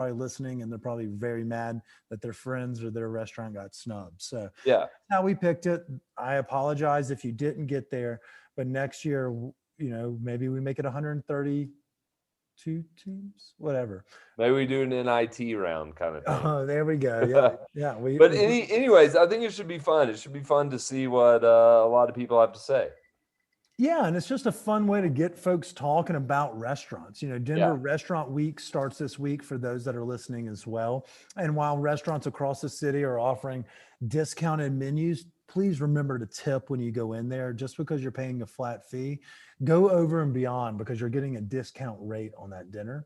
probably listening and they're probably very mad that their friends or their restaurant got snubbed. So Yeah. that's how we picked it. I apologize if you didn't get there, but next year, maybe we make it 132 teams, whatever. Maybe we do an NIT round kind of thing. Oh, there we go. Yeah. Yeah. But anyways, I think it should be fun. It should be fun to see what a lot of people have to say. Yeah, and it's just a fun way to get folks talking about restaurants. Denver Restaurant Week starts this week for those that are listening as well. And while restaurants across the city are offering discounted menus, please remember to tip when you go in there. Just because you're paying a flat fee, go over and beyond because you're getting a discount rate on that dinner.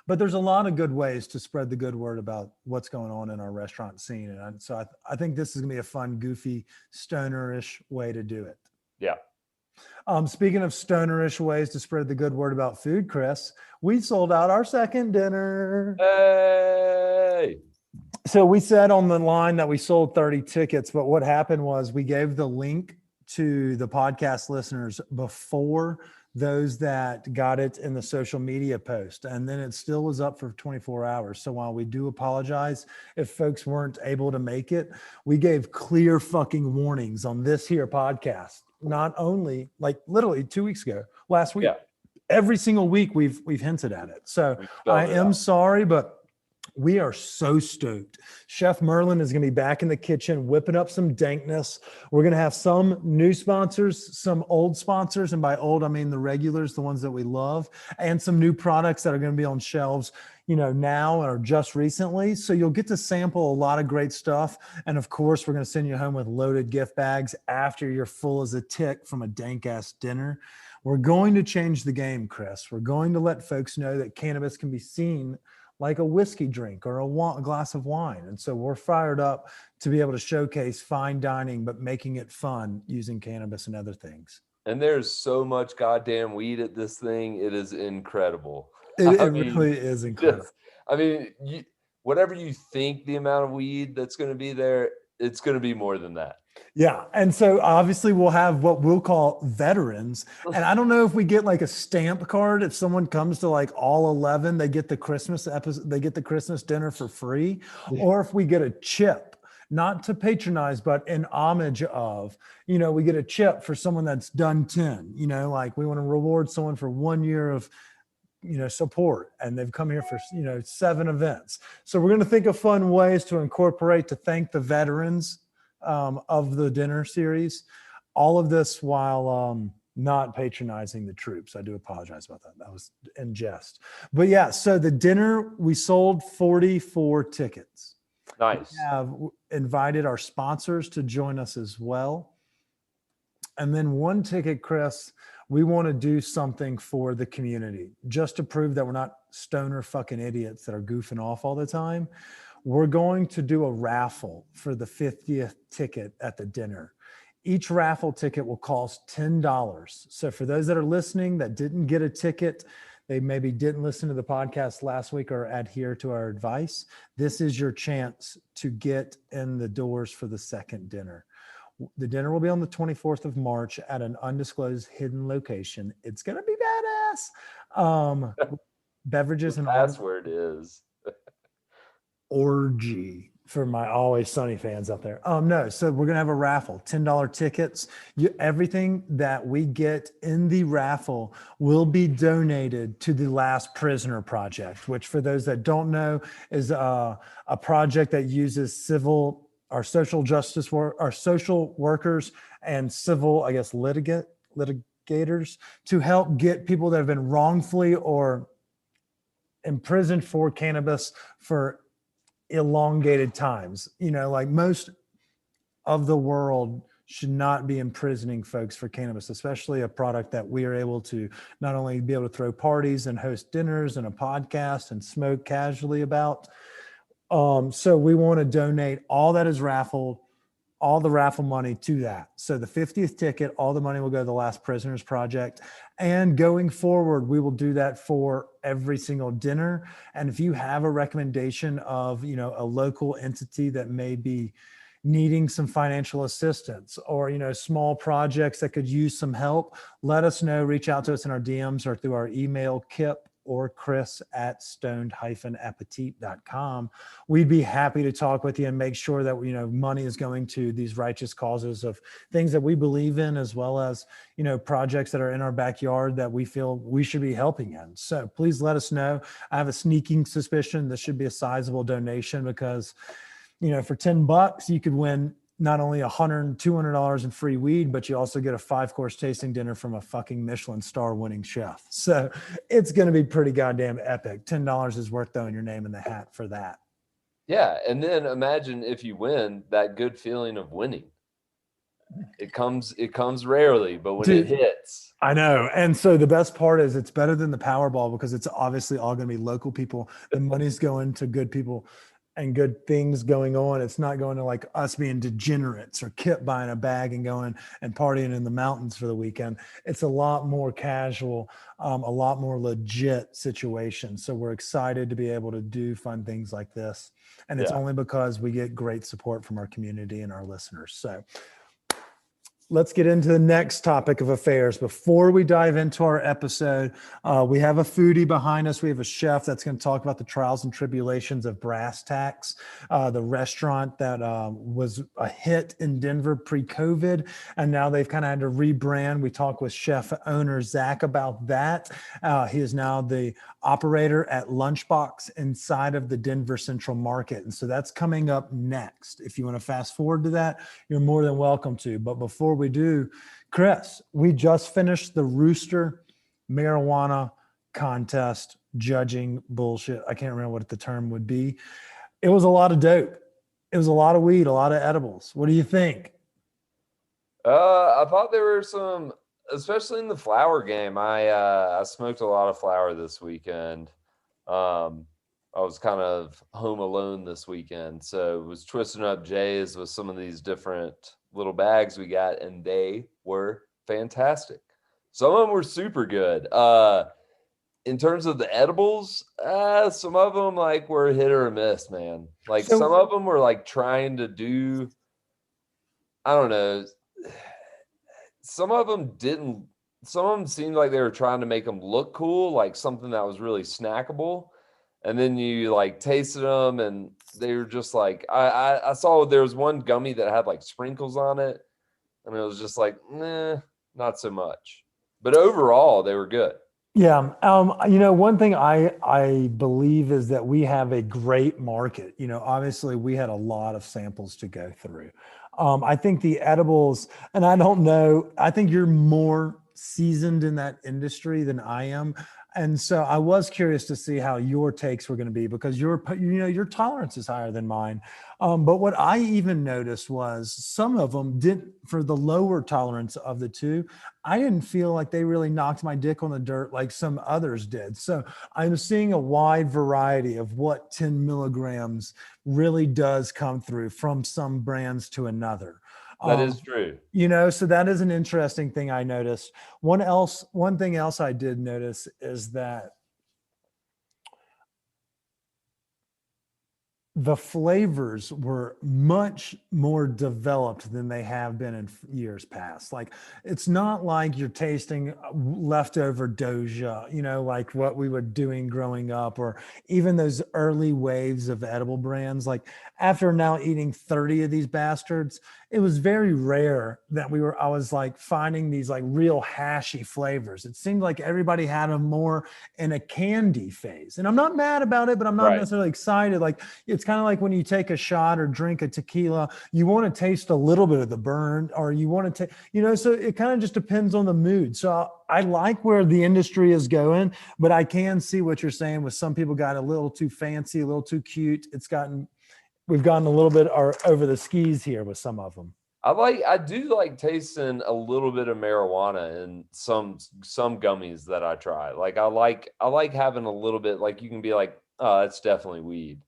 But there's a lot of good ways to spread the good word about what's going on in our restaurant scene. And so I think this is going to be a fun, goofy, stonerish way to do it. Yeah. Speaking of stonerish ways to spread the good word about food, Chris, we sold out our second dinner. Hey! So we said on the line that we sold 30 tickets, but what happened was we gave the link to the podcast listeners before those that got it in the social media post, and then it still was up for 24 hours. So while we do apologize if folks weren't able to make it, we gave clear fucking warnings on this here podcast. Not only like literally 2 weeks ago, last week, every single week we've hinted at it. So I am sorry, but we are so stoked. Chef Merlin is going to be back in the kitchen, whipping up some dankness. We're going to have some new sponsors, some old sponsors. And by old, I mean the regulars, the ones that we love, and some new products that are going to be on shelves, now or just recently. So you'll get to sample a lot of great stuff. And of course, we're going to send you home with loaded gift bags after you're full as a tick from a dank ass dinner. We're going to change the game, Chris. We're going to let folks know that cannabis can be seen like a whiskey drink or a glass of wine. And so we're fired up to be able to showcase fine dining, but making it fun using cannabis and other things. And there's so much goddamn weed at this thing. It is incredible. It really is incredible. Whatever you think the amount of weed that's going to be there, it's going to be more than that. Yeah. And so obviously we'll have what we'll call veterans. And I don't know if we get like a stamp card. If someone comes to like all 11, they get the Christmas episode, they get the Christmas dinner for free, or if we get a chip, not to patronize, but in homage of, we get a chip for someone that's done 10, like we want to reward someone for 1 year of, support, and they've come here for, 7 events. So we're going to think of fun ways to incorporate to thank the veterans of the dinner series, all of this while not patronizing the troops. I do apologize about that. That was in jest. But yeah, so the dinner, we sold 44 tickets. Nice. We have invited our sponsors to join us as well. And then 1 ticket, Chris, we want to do something for the community just to prove that we're not stoner fucking idiots that are goofing off all the time. We're going to do a raffle for the 50th ticket at the dinner. Each raffle ticket will cost $10. So for those that are listening that didn't get a ticket, they maybe didn't listen to the podcast last week or adhere to our advice, this is your chance to get in the doors for the second dinner. The dinner will be on the 24th of March at an undisclosed hidden location. It's going to be badass. Beverages and password is orgy for my Always Sunny fans out there. No, so we're going to have a raffle, $10 tickets. Everything that we get in the raffle will be donated to the Last Prisoner Project, which for those that don't know is a project that uses our social justice work, our social workers and civil, litigators to help get people that have been wrongfully or imprisoned for cannabis for elongated times. Like most of the world should not be imprisoning folks for cannabis, especially a product that we are able to not only be able to throw parties and host dinners and a podcast and smoke casually about. So we want to donate all that is raffled, all the raffle money to that. So the 50th ticket, all the money will go to the Last Prisoners Project. And going forward, we will do that for every single dinner. And if you have a recommendation of, a local entity that may be needing some financial assistance or, small projects that could use some help, let us know, reach out to us in our DMs or through our email, or Chris at stoned-appetit.com. We'd be happy to talk with you and make sure that, money is going to these righteous causes of things that we believe in, as well as, projects that are in our backyard that we feel we should be helping in. So please let us know. I have a sneaking suspicion this should be a sizable donation because, for $10, you could win not only $100, $200 in free weed, but you also get a 5-course tasting dinner from a fucking Michelin star winning chef. So it's going to be pretty goddamn epic. $10 is worth throwing your name in the hat for that. Yeah. And then imagine if you win, that good feeling of winning. It comes rarely, but when it hits. I know. And so the best part is it's better than the Powerball because it's obviously all going to be local people. The money's going to good people and good things going on. It's not going to like us being degenerates or Kip buying a bag and going and partying in the mountains for the weekend. It's a lot more casual, a lot more legit situation. So we're excited to be able to do fun things like this. And it's only because we get great support from our community and our listeners. So let's get into the next topic of affairs. Before we dive into our episode, we have a foodie behind us. We have a chef that's going to talk about the trials and tribulations of Brass Tacks, the restaurant that was a hit in Denver pre-COVID, and now they've kind of had to rebrand. We talked with chef owner Zach about that. He is now the operator at Lunchboxx inside of the Denver Central Market. And so that's coming up next. If you want to fast forward to that, you're more than welcome to. But before we do, Chris, we just finished the Rooster marijuana contest judging bullshit. I can't remember what the term would be. It was a lot of dope. It was a lot of weed, a lot of edibles. What do you think? I thought there were some, especially in the flower game. I smoked a lot of flower this weekend. I was kind of home alone this weekend, so was twisting up J's with some of these different little bags we got, and they were fantastic. Some of them were super good. In terms of the edibles, some of them like were hit or miss, man. Like some of them were like trying to do, I don't know. Some of them seemed like they were trying to make them look cool, like something that was really snackable. And then you like tasted them and they were just like, I saw there was one gummy that had like sprinkles on it. And it was just like, nah, not so much. But overall, they were good. Yeah. One thing I believe is that we have a great market. Obviously we had a lot of samples to go through. I think the edibles, and I don't know, I think you're more seasoned in that industry than I am. And so I was curious to see how your takes were going to be because your tolerance is higher than mine. But what I even noticed was some of them didn't, for the lower tolerance of the two, I didn't feel like they really knocked my dick on the dirt like some others did. So I'm seeing a wide variety of what 10 milligrams really does come through from some brands to another. That is true. So that is an interesting thing I noticed. One thing else I did notice is that the flavors were much more developed than they have been in years past. Like, it's not like you're tasting leftover Doja, like what we were doing growing up, or even those early waves of edible brands. Like, after now eating 30 of these bastards, it was very rare that I was like finding these like real hashy flavors. It seemed like everybody had them more in a candy phase. And I'm not mad about it, but I'm not necessarily excited. Like, it's kind of like when you take a shot or drink a tequila, you want to taste a little bit of the burn, or you want to take, so it kind of just depends on the mood. So I like where the industry is going, but I can see what you're saying with some people got a little too fancy, a little too cute. We've gotten a little bit over the skis here with some of them. I do like tasting a little bit of marijuana in some gummies that I try. Like I like having a little bit, like you can be like, oh, that's definitely weed.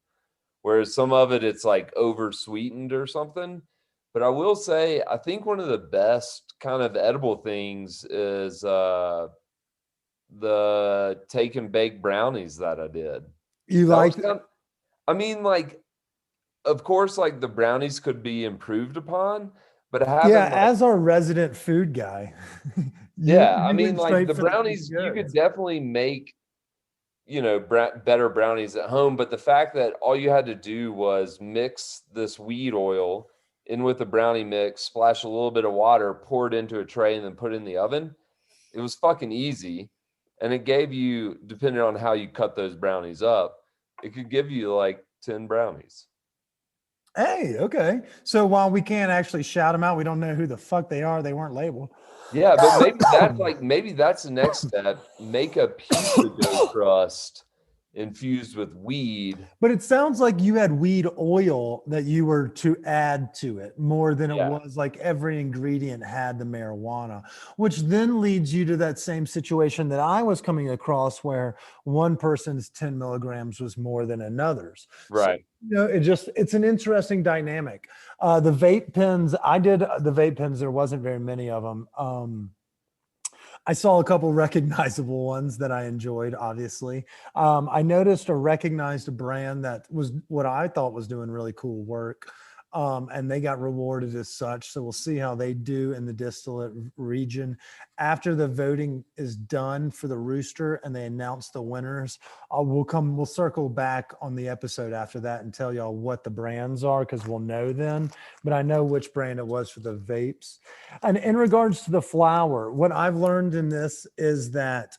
Whereas some of it's like over sweetened or something. But I will say, I think one of the best kind of edible things is the take and bake brownies that I did. Of course, like the brownies could be improved upon, but as our resident food guy. The brownies, you could definitely make better brownies at home. But the fact that all you had to do was mix this weed oil in with the brownie mix, splash a little bit of water, pour it into a tray, and then put it in the oven. It was fucking easy. And it gave you, depending on how you cut those brownies up, it could give you like 10 brownies. Hey, okay. So while we can't actually shout them out, we don't know who the fuck they are. They weren't labeled. Yeah, but maybe that's the next step. Make a pizza dough crust infused with weed. But it sounds like you had weed oil that you were to add to it more than it was like every ingredient had the marijuana, which then leads you to that same situation that I was coming across where one person's 10 milligrams was more than another's. Right. So, it's an interesting dynamic. The vape pens, I did the vape pens. There wasn't very many of them. I saw a couple recognizable ones that I enjoyed, obviously. I noticed a recognized brand that was what I thought was doing really cool work. And they got rewarded as such. So we'll see how they do in the distillate region. After the voting is done for the Rooster and they announce the winners, we'll circle back on the episode after that and tell y'all what the brands are, because we'll know then. But I know which brand it was for the vapes. And in regards to the flower, what I've learned in this is that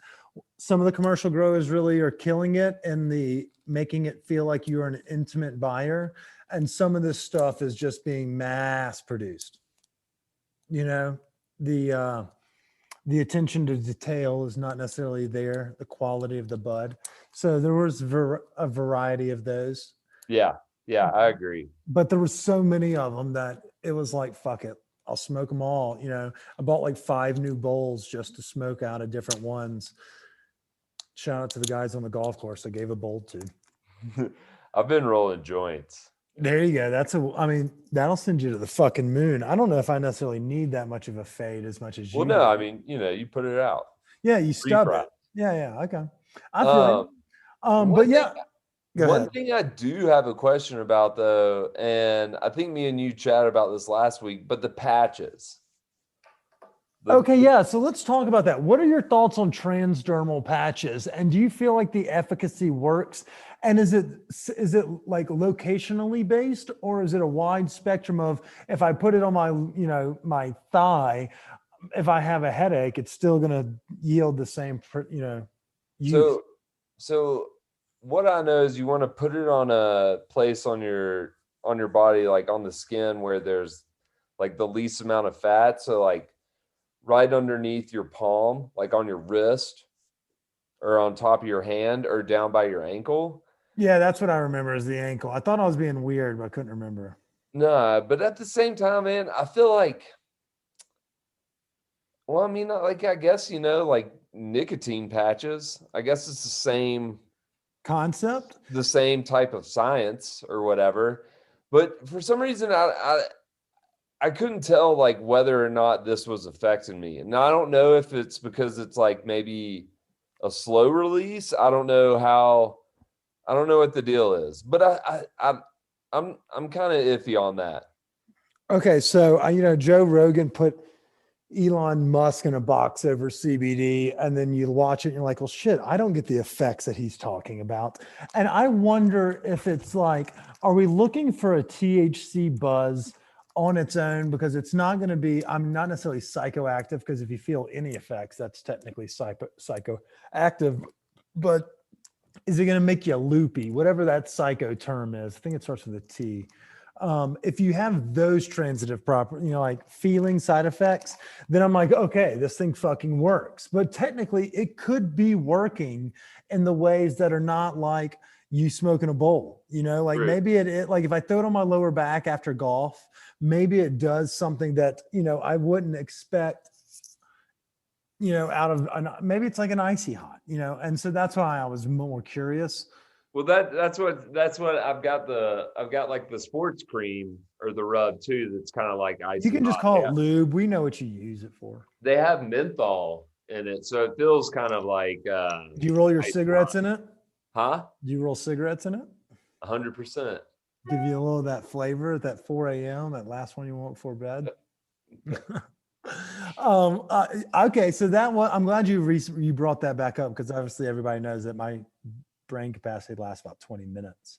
some of the commercial growers really are killing it in the making it feel like you're an intimate buyer. And some of this stuff is just being mass produced. The attention to detail is not necessarily there, the quality of the bud. So there was a variety of those. Yeah, I agree. But there was so many of them that it was like, fuck it, I'll smoke them all. I bought like 5 new bowls just to smoke out of different ones. Shout out to the guys on the golf course I gave a bowl to. I've been rolling joints. There you go. That'll send you to the fucking moon. I don't know if I necessarily need that much of a fade as much as you. Well, no, I mean, you put it out. Yeah, you stub it. Yeah, okay. I feel but yeah. One thing I do have a question about though, and I think me and you chatted about this last week, but the patches. So let's talk about that. What are your thoughts on transdermal patches? And do you feel like the efficacy works? And is it like locationally based, or is it a wide spectrum of, if I put it on my, my thigh, if I have a headache, it's still going to yield the same, use? So what I know is you want to put it on a place on your body, like on the skin where there's like the least amount of fat. So like right underneath your palm, like on your wrist or on top of your hand or down by your ankle. Yeah, that's what I remember is the ankle. I thought I was being weird, but I couldn't remember. No, but at the same time, man, I feel like, well, I mean, like, I guess, like nicotine patches, I guess it's the same concept, the same type of science or whatever. But for some reason, I couldn't tell like whether or not this was affecting me. And I don't know if it's because it's like maybe a slow release. I don't know what the deal is, but I'm kind of iffy on that. Okay, so Joe Rogan put Elon Musk in a box over CBD, and then you watch it and you're like, well, shit, I don't get the effects that he's talking about. And I wonder if it's like, are we looking for a THC buzz on its own? Because it's not going to be, I'm not necessarily psychoactive, because if you feel any effects, that's technically psychoactive, but is it going to make you loopy? Whatever that psycho term is. I think it starts with a T. If you have those transitive properties, like feeling side effects, then I'm like, okay, this thing fucking works. But technically it could be working in the ways that are not like you smoking a bowl, like maybe it like if I throw it on my lower back after golf, maybe it does something that, I wouldn't expect, out of maybe it's like an icy hot, and so that's why I was more curious. Well, that's what I've got like the sports cream or the rub too. That's kind of like icy. You can just call it lube. We know what you use it for. They have menthol in it, so it feels kind of like. Do you roll your cigarettes in it? Huh? Do you roll cigarettes in it? 100%. Give you a little of that flavor at that 4 a.m. that last one you want before bed. Okay, so that one, I'm glad you brought that back up because obviously everybody knows that my brain capacity lasts about 20 minutes.